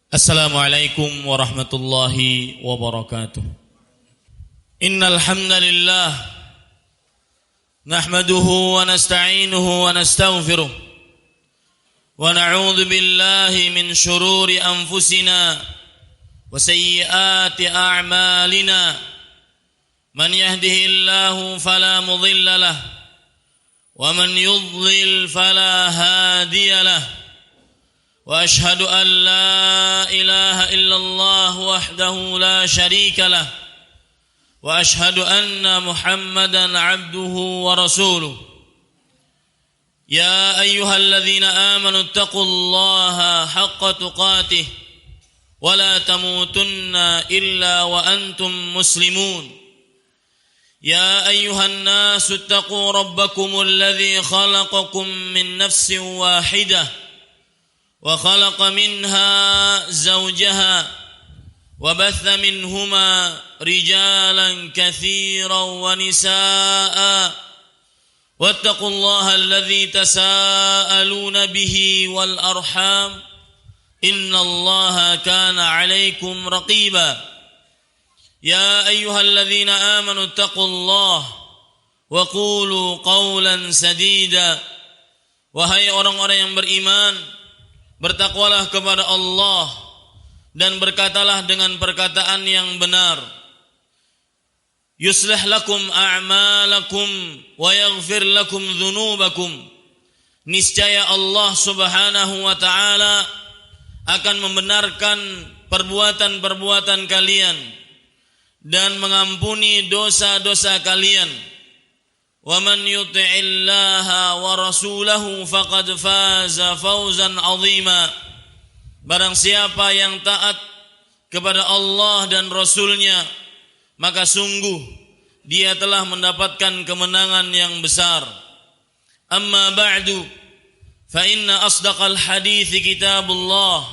Assalamualaikum warahmatullahi wabarakatuh. Innal hamdalillah nahmaduhu wa nasta'inuhu wa nastaghfiruh wa na'udzu billahi min shururi anfusina wa sayyiati a'malina. Man yahdihillahu fala mudilla lahu wa man yudlil fala hadiya lahu. وأشهد أن لا إله إلا الله وحده لا شريك له وأشهد أن محمدا عبده ورسوله يا أيها الذين آمنوا اتقوا الله حق تقاته ولا تموتن إلا وأنتم مسلمون يا أيها الناس اتقوا ربكم الذي خلقكم من نفس واحدة وخلق منها زوجها وبث منهما رجالا كثيرا ونساء واتقوا الله الذي تساءلون به والأرحام إن الله كان عليكم رقيبا يا أيها الذين آمنوا اتقوا الله وقولوا قولا سديدا. Wahai orang-orang yang beriman, bertakwalah kepada Allah dan berkatalah dengan perkataan yang benar. Yuslih lakum a'malakum wa yaghfir lakum dzunubakum. Niscaya Allah Subhanahu wa taala akan membenarkan perbuatan-perbuatan kalian dan mengampuni dosa-dosa kalian. Wa man yuti'illaha wa rasulahu faqad faza fawzan 'azima. Barang siapa yang taat kepada Allah dan Rasulnya, maka sungguh dia telah mendapatkan kemenangan yang besar. Amma ba'du, fa inna asdaqal hadithi kitabullah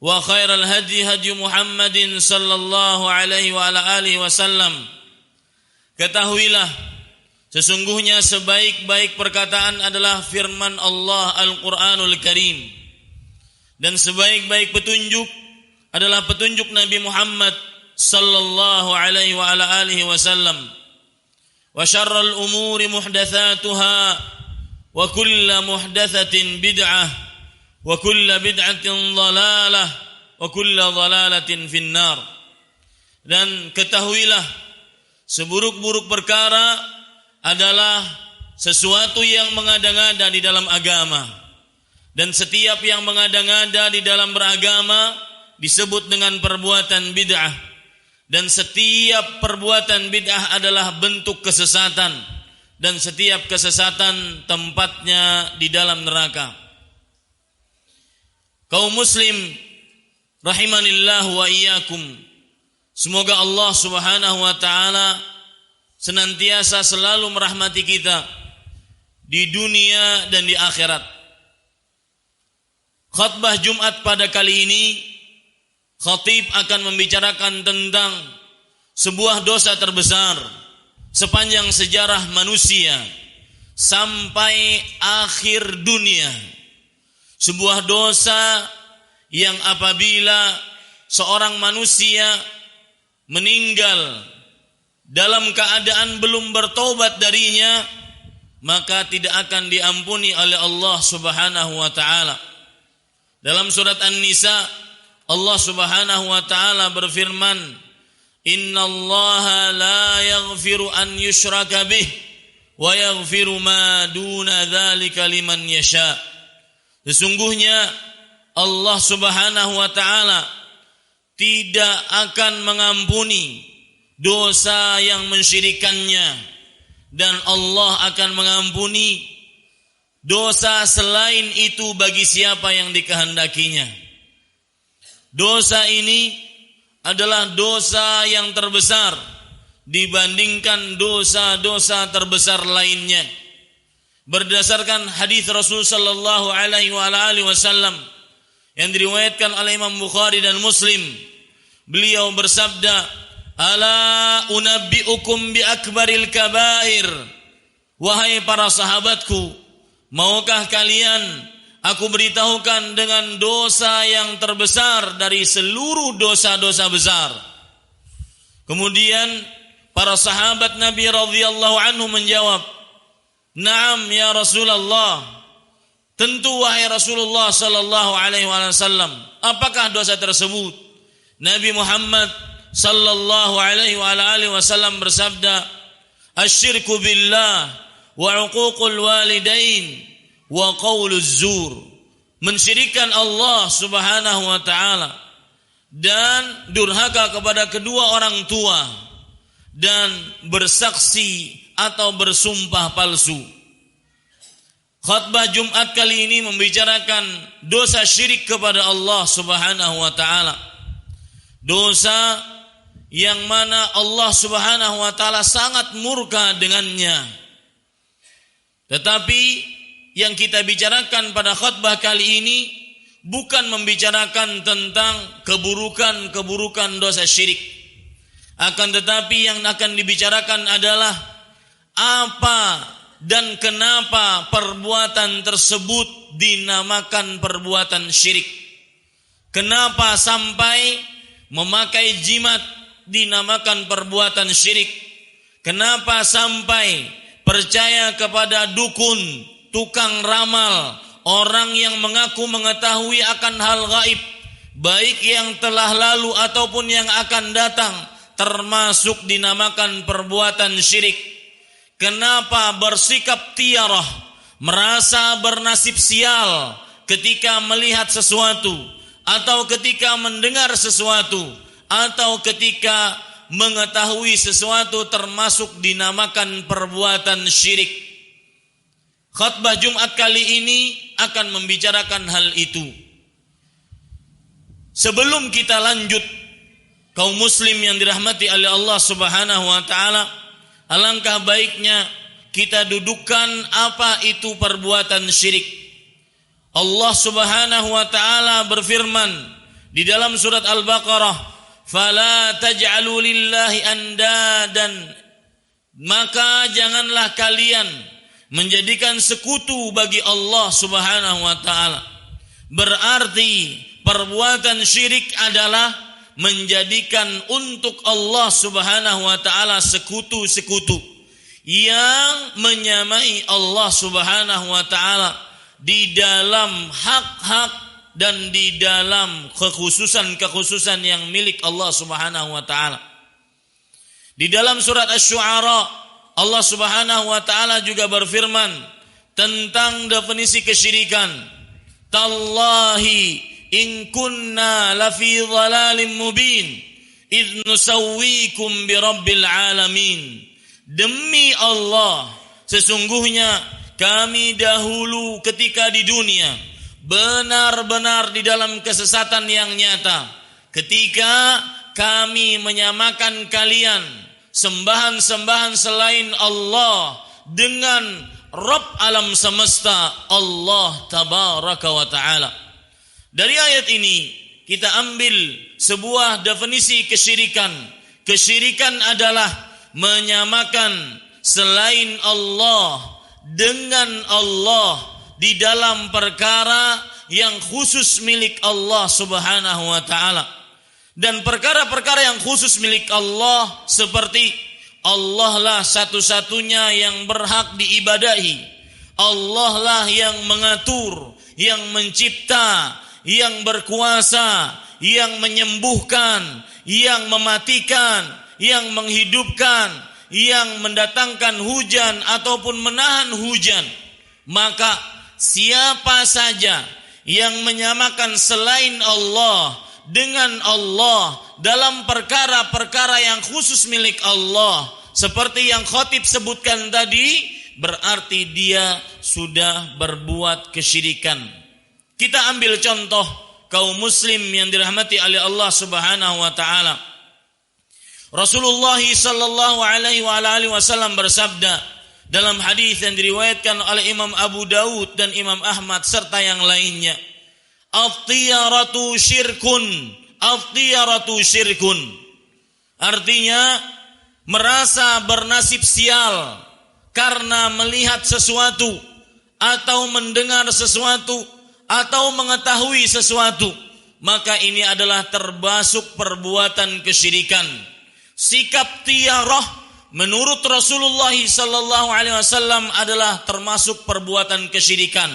wa khairal hadi hadi Muhammadin sallallahu alaihi wa ala alihi wasallam. Ketahuilah, sesungguhnya sebaik-baik perkataan adalah firman Allah Al-Quranul Karim, dan sebaik-baik petunjuk adalah petunjuk Nabi Muhammad sallallahu alaihi wa ala alihi wasallam. Wa syarrul umuri muhdatsatuha wa kullu muhdatsatin bid'ah wa kullu bid'atin dhalalah wa kullu dhalalatin finnar. Dan ketahuilah, seburuk-buruk perkara adalah sesuatu yang mengada-ngada di dalam agama, dan setiap yang mengada-ngada di dalam beragama disebut dengan perbuatan bid'ah, dan setiap perbuatan bid'ah adalah bentuk kesesatan, dan setiap kesesatan tempatnya di dalam neraka. Kaum muslim rahimanillah wa iyyakum, semoga Allah Subhanahu wa taala senantiasa selalu merahmati kita di dunia dan di akhirat. Khutbah Jumat pada kali ini, khatib akan membicarakan tentang sebuah dosa terbesar sepanjang sejarah manusia sampai akhir dunia. Sebuah dosa yang apabila seorang manusia meninggal dalam keadaan belum bertobat darinya, maka tidak akan diampuni oleh Allah Subhanahu wa taala. Dalam surat An-Nisa, Allah Subhanahu wa taala berfirman, "Innallaha la yaghfiru an yushraka bih wa yaghfiru ma duna dzalika liman yasha." Sesungguhnya Allah Subhanahu wa taala tidak akan mengampuni dosa yang mensyirikannya, dan Allah akan mengampuni dosa selain itu bagi siapa yang dikehendakinya. Dosa ini adalah dosa yang terbesar dibandingkan dosa-dosa terbesar lainnya. Berdasarkan hadis Rasul sallallahu alaihi wasallam yang diriwayatkan oleh Imam Bukhari dan Muslim, beliau bersabda, "Ala unabbi'ukum bi akbaril kabair." Wahai para sahabatku, maukah kalian Aku beritahukan dengan dosa yang terbesar dari seluruh dosa-dosa besar. Kemudian para sahabat Nabi radhiyallahu anhu menjawab, "Na'am ya Rasulullah." Tentu wahai Rasulullah sallallahu alaihi wasallam. Apakah dosa tersebut? Nabi Muhammad sallallahu alaihi wasallam bersabda, "Asyirku billah wa 'uququl walidain wa qauluz zur." Mensyirikkan Allah Subhanahu wa taala dan durhaka kepada kedua orang tua dan bersaksi atau bersumpah palsu. Khutbah Jumat kali ini membicarakan dosa syirik kepada Allah Subhanahu wa taala. Dosa yang mana Allah Subhanahu wa taala sangat murka dengannya. Tetapi yang kita bicarakan pada khutbah kali ini bukan membicarakan tentang keburukan-keburukan dosa syirik. Akan tetapi yang akan dibicarakan adalah apa dan kenapa perbuatan tersebut dinamakan perbuatan syirik. Kenapa sampai memakai jimat dinamakan perbuatan syirik? Kenapa sampai percaya kepada dukun, tukang ramal, orang yang mengaku mengetahui akan hal gaib, baik yang telah lalu ataupun yang akan datang, termasuk dinamakan perbuatan syirik? Kenapa bersikap tiarah, merasa bernasib sial ketika melihat sesuatu, atau ketika mendengar sesuatu, atau ketika mengetahui sesuatu, termasuk dinamakan perbuatan syirik? Khutbah Jumat kali ini akan membicarakan hal itu. Sebelum kita lanjut, kaum muslim yang dirahmati oleh Allah Subhanahu wa taala, alangkah baiknya kita dudukkan apa itu perbuatan syirik. Allah Subhanahu wa taala berfirman di dalam surat Al-Baqarah, "Fala taj'alu lillahi andadan." Maka janganlah kalian menjadikan sekutu bagi Allah Subhanahu wa taala. Berarti perbuatan syirik adalah menjadikan untuk Allah Subhanahu wa taala sekutu-sekutu yang menyamai Allah Subhanahu wa taala di dalam hak-hak dan di dalam kekhususan-kekhususan yang milik Allah Subhanahu wa taala. Di dalam surat Asy-Syu'ara, Allah Subhanahu wa taala juga berfirman tentang definisi kesyirikan. Tallahi in kunna lafi dhalalim mubin idh nusawwikum birabbil alamin. Demi Allah, sesungguhnya kami dahulu ketika di dunia benar-benar di dalam kesesatan yang nyata, ketika kami menyamakan kalian sembahan-sembahan selain Allah dengan Rabb alam semesta, Allah tabaraka wa ta'ala. Dari ayat ini kita ambil sebuah definisi kesyirikan. Kesyirikan adalah menyamakan selain Allah dengan Allah di dalam perkara yang khusus milik Allah Subhanahu wa taala. Dan perkara-perkara yang khusus milik Allah seperti Allah lah satu-satunya yang berhak diibadahi. Allah lah yang mengatur, yang mencipta, yang berkuasa, yang menyembuhkan, yang mematikan, yang menghidupkan, yang mendatangkan hujan ataupun menahan hujan. Maka siapa saja yang menyamakan selain Allah dengan Allah dalam perkara-perkara yang khusus milik Allah, seperti yang khatib sebutkan tadi, berarti dia sudah berbuat kesyirikan. Kita ambil contoh kaum muslim yang dirahmati oleh Allah Subhanahu wa taala. Rasulullah sallallahu alaihi wasallam bersabda dalam hadis yang diriwayatkan oleh Imam Abu Daud dan Imam Ahmad serta yang lainnya, "At-tiyaratu syirkun, at-tiyaratu syirkun." Artinya merasa bernasib sial karena melihat sesuatu atau mendengar sesuatu atau mengetahui sesuatu, maka ini adalah termasuk perbuatan kesyirikan. Sikap tiarah menurut Rasulullah sallallahu alaihi wasallam adalah termasuk perbuatan kesyirikan.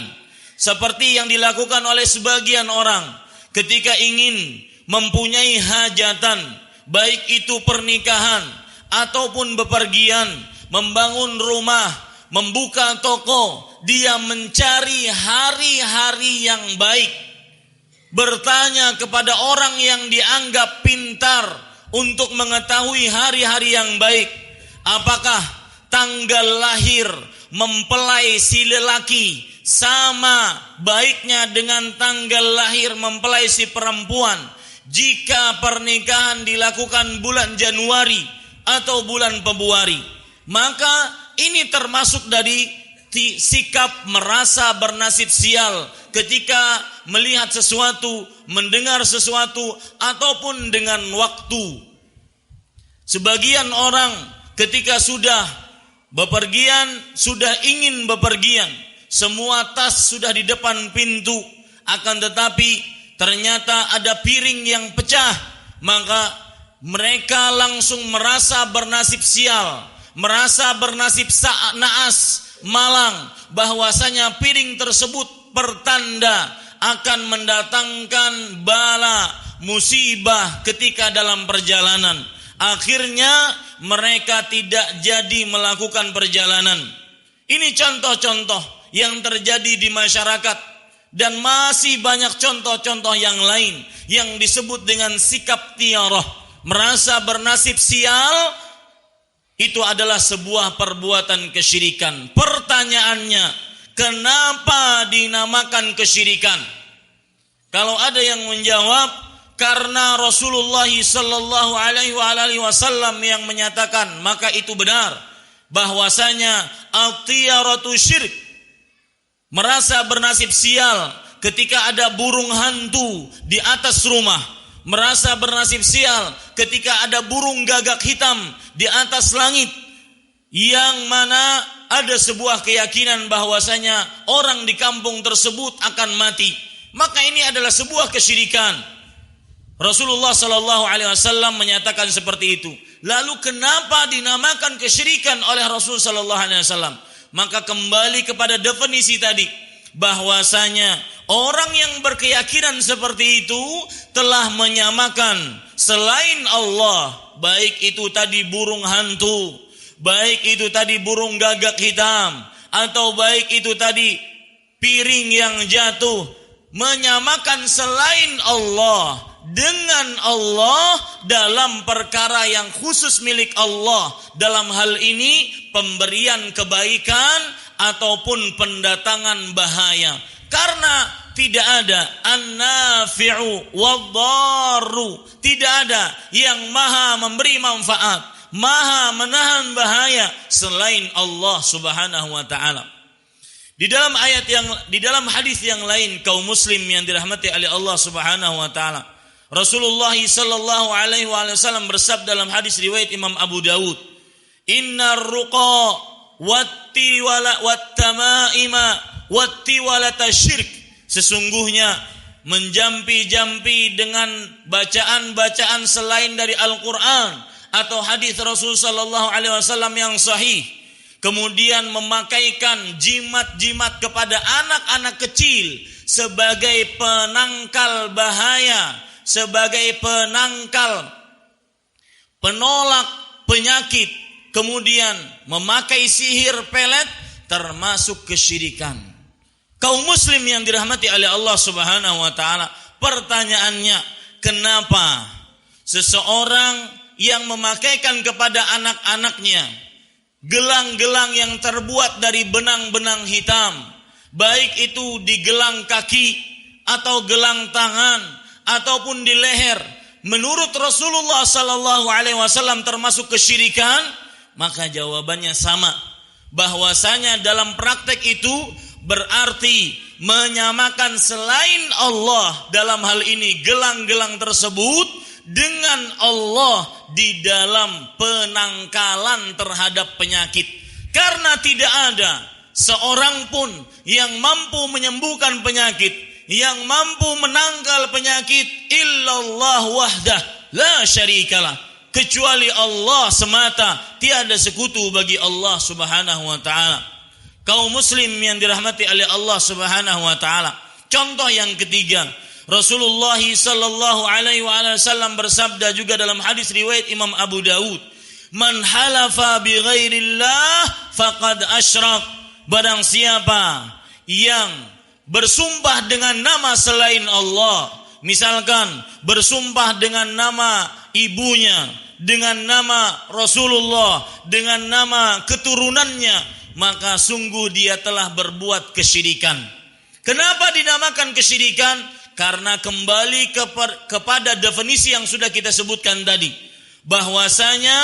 Seperti yang dilakukan oleh sebagian orang ketika ingin mempunyai hajatan, baik itu pernikahan ataupun bepergian, membangun rumah, membuka toko, dia mencari hari-hari yang baik, bertanya kepada orang yang dianggap pintar untuk mengetahui hari-hari yang baik, apakah tanggal lahir mempelai si lelaki sama baiknya dengan tanggal lahir mempelai si perempuan jika pernikahan dilakukan bulan Januari atau bulan Februari. Maka ini termasuk dari sikap merasa bernasib sial ketika melihat sesuatu, mendengar sesuatu, ataupun dengan waktu. Sebagian orang ketika sudah bepergian, sudah ingin bepergian, semua tas sudah di depan pintu, akan tetapi ternyata ada piring yang pecah, maka mereka langsung merasa bernasib sial, merasa bernasib naas, malang, bahwasanya piring tersebut pertanda akan mendatangkan bala, musibah ketika dalam perjalanan. Akhirnya mereka tidak jadi melakukan perjalanan. Ini contoh-contoh yang terjadi di masyarakat. Dan masih banyak contoh-contoh yang lain yang disebut dengan sikap tiarah, merasa bernasib sial. Itu adalah sebuah perbuatan kesyirikan. Pertanyaannya, kenapa dinamakan kesyirikan? Kalau ada yang menjawab, karena Rasulullah sallallahu alaihi wasallam yang menyatakan, maka itu benar bahwasanya at-tiyaratu syirik. Merasa bernasib sial ketika ada burung hantu di atas rumah, merasa bernasib sial ketika ada burung gagak hitam di atas langit, yang mana ada sebuah keyakinan bahwasanya orang di kampung tersebut akan mati. Maka ini adalah sebuah kesyirikan. Rasulullah sallallahu alaihi wasallam menyatakan seperti itu. Lalu kenapa dinamakan kesyirikan oleh Rasul sallallahu alaihi wasallam? Maka kembali kepada definisi tadi, bahwasanya orang yang berkeyakinan seperti itu telah menyamakan selain Allah, baik itu tadi burung hantu, baik itu tadi burung gagak hitam, atau baik itu tadi piring yang jatuh, menyamakan selain Allah dengan Allah dalam perkara yang khusus milik Allah. Dalam hal ini pemberian kebaikan ataupun pendatangan bahaya. Karena tidak ada an-nafi'u wad-darru, tidak ada yang maha memberi manfaat, maha menahan bahaya selain Allah Subhanahu wa taala. Di dalam hadis yang lain, kaum muslim yang dirahmati oleh Allah Subhanahu wa taala, Rasulullah sallallahu alaihi wasallam bersabda dalam hadis riwayat Imam Abu Dawud, "Innar ruqa wat-tiwala wat-tamaima wat-tiwalata syirk." Sesungguhnya menjampi-jampi dengan bacaan-bacaan selain dari Al-Qur'an atau hadis Rasul sallallahu alaihi wasallam yang sahih, kemudian memakaikan jimat-jimat kepada anak-anak kecil sebagai penangkal bahaya, sebagai penolak penyakit, kemudian memakai sihir pelet, termasuk kesyirikan. Kaum muslim yang dirahmati oleh Allah Subhanahu wa taala, pertanyaannya, kenapa seseorang yang memakaikan kepada anak-anaknya gelang-gelang yang terbuat dari benang-benang hitam, baik itu di gelang kaki atau gelang tangan ataupun di leher, menurut Rasulullah sallallahu alaihi wasallam termasuk kesyirikan? Maka jawabannya sama, bahwasanya dalam praktek itu berarti menyamakan selain Allah, dalam hal ini gelang-gelang tersebut, dengan Allah di dalam penangkalan terhadap penyakit. Karena tidak ada seorang pun yang mampu menyembuhkan penyakit, yang mampu menangkal penyakit illallah wahdah la syarikalah, kecuali Allah semata, tiada sekutu bagi Allah Subhanahu wa taala. Kaum muslim yang dirahmati oleh Allah Subhanahu wa taala. Contoh yang ketiga, Rasulullah sallallahu alaihi wasallam bersabda juga dalam hadis riwayat Imam Abu Daud, "Man halafa bi ghairillah faqad asyrak." Barang siapa yang bersumpah dengan nama selain Allah, misalkan bersumpah dengan nama ibunya, dengan nama Rasulullah, dengan nama keturunannya, maka sungguh dia telah berbuat kesyirikan. Kenapa dinamakan kesyirikan? Karena kembali kepada definisi yang sudah kita sebutkan tadi, bahwasanya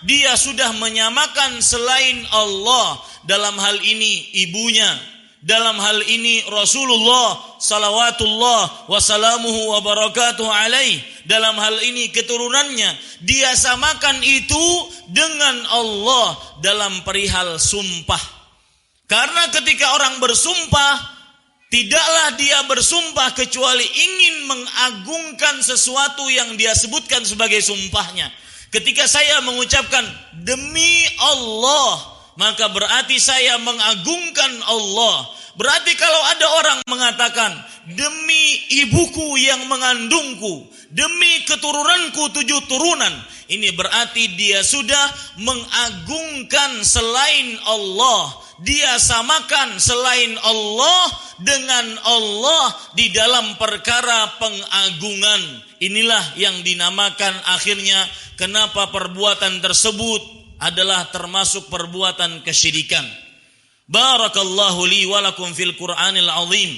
dia sudah menyamakan selain Allah, dalam hal ini ibunya, dalam hal ini Rasulullah salawatullah wasalamuhu wa barakatuh alaih, dalam hal ini keturunannya, dia samakan itu dengan Allah dalam perihal sumpah. Karena ketika orang bersumpah, tidaklah dia bersumpah kecuali ingin mengagungkan sesuatu yang dia sebutkan sebagai sumpahnya. Ketika saya mengucapkan demi Allah, maka berarti saya mengagungkan Allah. Berarti kalau ada orang mengatakan demi ibuku yang mengandungku, demi keturunanku 7 turunan, ini berarti dia sudah mengagungkan selain Allah. Dia samakan selain Allah dengan Allah di dalam perkara pengagungan. Inilah yang dinamakan akhirnya kenapa perbuatan tersebut adalah termasuk perbuatan kesyirikan. Barakallahu li wa lakum fil Qur'anil azim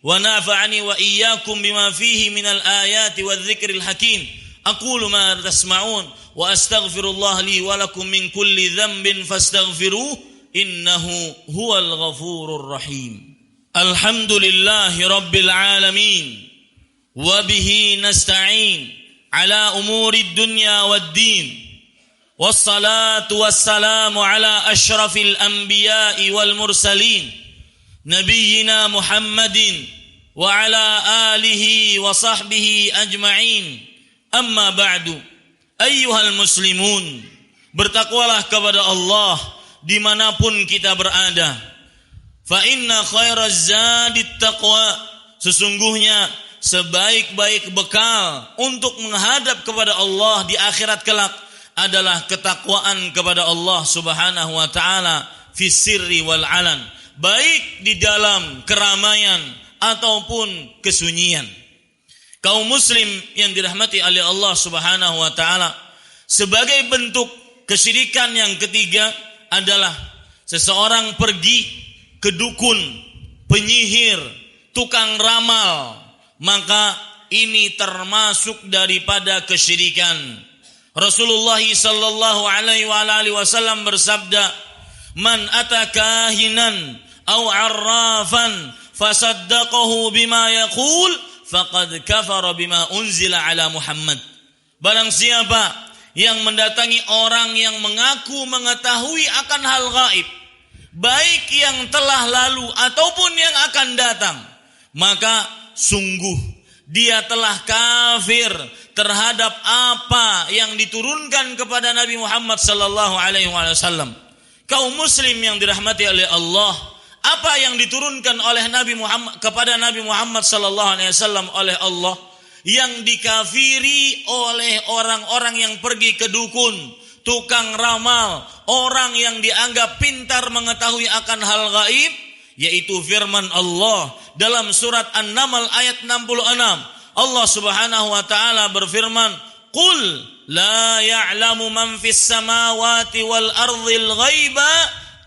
wa nafa'ani wa iyyakum bima fihi minal ayati wadh-dhikril hakim. Aqulu ma tasma'un wa astaghfirullah li wa lakum min kulli dhanbin fastaghfiruh innahu huwal ghafurur rahim. Alhamdulillahi rabbil alamin wa bihi nasta'in ala umurid dunya waddin. Wassalatu wassalamu ala ashrafil anbiya'i wal mursalin nabiyyina Muhammadin wa ala alihi wa sahbihi ajma'in. Amma ba'du, ayyuhal muslimun, bertakwalah kepada Allah dimanapun kita berada. Fa inna khairaz zadit taqwa, sesungguhnya sebaik-baik bekal untuk menghadap kepada Allah di akhirat kelak adalah ketakwaan kepada Allah Subhanahu wa taala fi sirri wal alan, baik di dalam keramaian ataupun kesunyian. Kaum muslim yang dirahmati oleh Allah Subhanahu wa taala, sebagai bentuk kesyirikan yang ketiga adalah seseorang pergi ke dukun, penyihir, tukang ramal, maka ini termasuk daripada kesyirikan. Rasulullah sallallahu alaihi wasallam bersabda, "Man ata kahinan aw 'arrafan fasaddaqahu bima yaqul faqad kafara bima unzila ala Muhammad." Barang siapa yang mendatangi orang yang mengaku mengetahui akan hal gaib, baik yang telah lalu ataupun yang akan datang, maka sungguh dia telah kafir terhadap apa yang diturunkan kepada Nabi Muhammad sallallahu alaihi wasallam. Kaum muslim yang dirahmati oleh Allah, apa yang diturunkan oleh Nabi Muhammad kepada Nabi Muhammad sallallahu alaihi wasallam oleh Allah, yang dikafiri oleh orang-orang yang pergi ke dukun, tukang ramal, orang yang dianggap pintar mengetahui akan hal gaib, yaitu firman Allah dalam surat An-Naml ayat 66. Allah Subhanahu wa taala berfirman, "Qul la ya'lamu man fis samawati wal ardhil ghaiba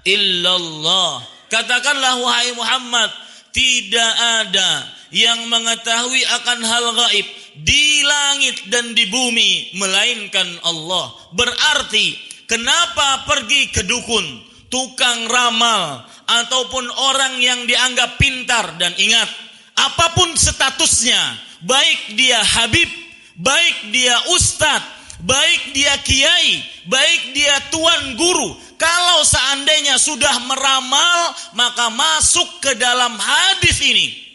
illallah." Katakanlah wahai Muhammad, tidak ada yang mengetahui akan hal gaib di langit dan di bumi melainkan Allah. Berarti kenapa pergi ke dukun, tukang ramal ataupun orang yang dianggap pintar? Dan ingat, apapun statusnya, baik dia habib, baik dia ustadz, baik dia kiai, baik dia tuan guru, kalau seandainya sudah meramal, maka masuk ke dalam hadis ini.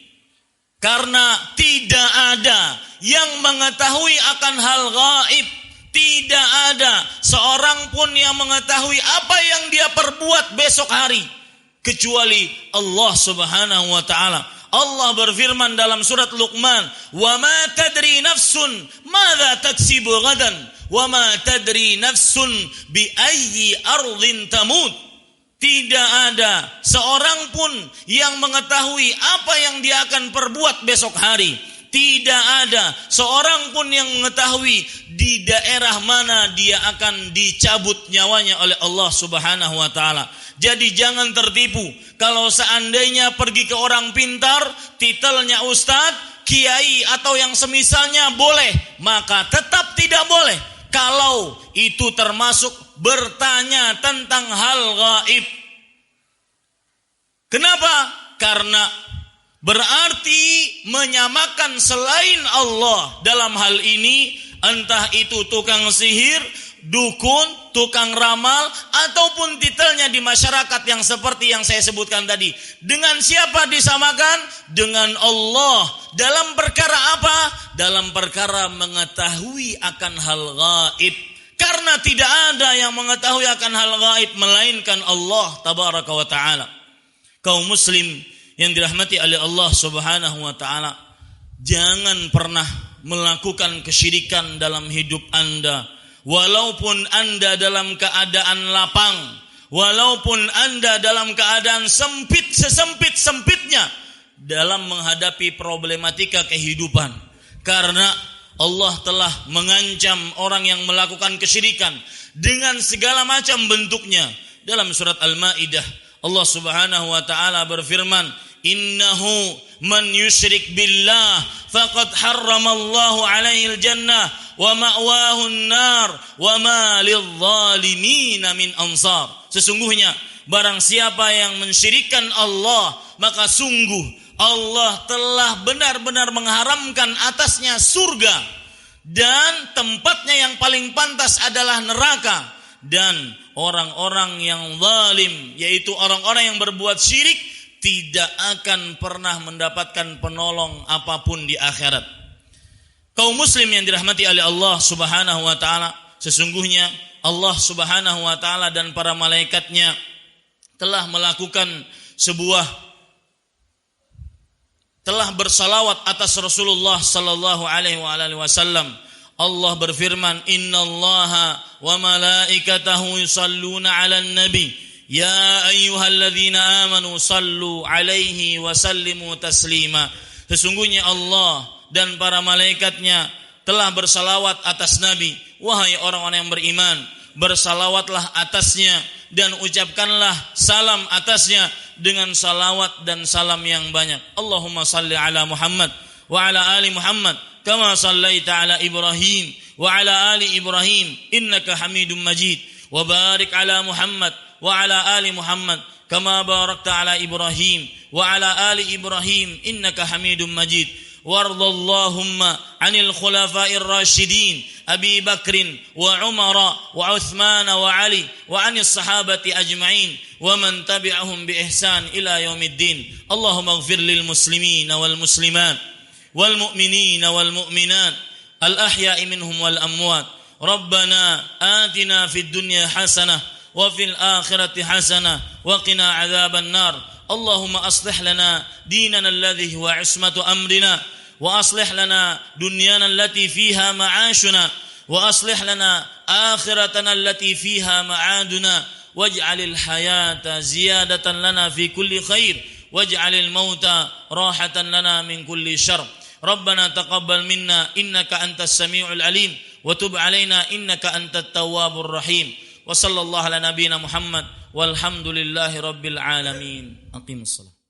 Karena tidak ada yang mengetahui akan hal gaib. Tidak ada seorang pun yang mengetahui apa yang dia perbuat besok hari kecuali Allah Subhanahu wa taala. Allah berfirman dalam surat Luqman, "Wa ma tadri nafsun madza taksibu ghadan, wa ma tadri nafsun bi ayyi ardhin tamut." Tidak ada seorang pun yang mengetahui apa yang dia akan perbuat besok hari. Tidak ada seorang pun yang mengetahui di daerah mana dia akan dicabut nyawanya oleh Allah Subhanahu wa taala. Jadi jangan tertipu. Kalau seandainya pergi ke orang pintar, titelnya ustadz, kiai atau yang semisalnya boleh, maka tetap tidak boleh kalau itu termasuk bertanya tentang hal gaib. Kenapa? Karena berarti menyamakan selain Allah dalam hal ini, entah itu tukang sihir, dukun, tukang ramal, ataupun titelnya di masyarakat yang seperti yang saya sebutkan tadi. Dengan siapa disamakan? Dengan Allah. Dalam perkara apa? Dalam perkara mengetahui akan hal gaib. Karena tidak ada yang mengetahui akan hal gaib melainkan Allah Tabaraka wa ta'ala. Kaum muslim yang dirahmati oleh Allah Subhanahu wa ta'ala, jangan pernah melakukan kesyirikan dalam hidup Anda. Walaupun Anda dalam keadaan lapang, walaupun Anda dalam keadaan sempit sesempit-sempitnya dalam menghadapi problematika kehidupan. Karena Allah telah mengancam orang yang melakukan kesyirikan dengan segala macam bentuknya. Dalam surat Al-Maidah Allah Subhanahu wa ta'ala berfirman, "Innahu man yusyrik billah faqad harramallahu alaihi al-jannah wa ma'wahu an-nar wa ma lidh-dhalimina min ansar." Sesungguhnya barang siapa yang mensyirikkan Allah, maka sungguh Allah telah benar-benar mengharamkan atasnya surga, dan tempatnya yang paling pantas adalah neraka. Dan orang-orang yang zalim, yaitu orang-orang yang berbuat syirik, tidak akan pernah mendapatkan penolong apapun di akhirat. Kaum muslim yang dirahmati oleh Allah Subhanahu wa ta'ala, sesungguhnya Allah Subhanahu wa ta'ala dan para malaikatnya telah bersalawat atas Rasulullah sallallahu alaihi wasallam. Allah berfirman, "Innallaha wa malaikatahu yusalluna 'alan nabi, ya ayyuhalladzina amanu sallu 'alaihi wa sallimu taslima." Sesungguhnya Allah dan para malaikatnya telah bersalawat atas Nabi. Wahai orang-orang yang beriman, bersalawatlah atasnya dan ucapkanlah salam atasnya dengan salawat dan salam yang banyak. Allahumma salli ala Muhammad wa ala ali Muhammad kama sallaita ala Ibrahim wa ala ali Ibrahim innaka Hamidum Majid, wa barik ala Muhammad wa ala ali Muhammad kama barakta ala Ibrahim wa ala ali Ibrahim innaka Hamidum Majid. Wardallahumma 'anil khulafa'ir rasyidin Abi Bakrin wa Umar wa Uthman wa Ali wa 'anis sahabati ajma'in wa man tabi'ahum bi ihsan ila yaumiddin. Allahumma ighfir lil muslimin wal muslimat wal mu'minin wal mu'minat al ahya'i minhum wal amwat. Rabbana atina fid dunya hasanah wa fil akhirati hasanah wa qina adzaban nar. Allahumma aslih lana dinana alladhi huwa ismatu amrina wa aslih lana dunyana allati fiha ma'ashuna wa aslih lana akhiratana allati fiha ma'aduna waj'alil hayata ziyadatan lana fi kulli khair waj'alil mauta rahatan lana min kulli syarr. Rabbana taqabbal minna innaka antas samiul alim wa tub alaina innaka antat tawwabur rahim. Wa sallallahu ala nabiyyina Muhammad walhamdulillahi rabbil alamin. Aqimussalah.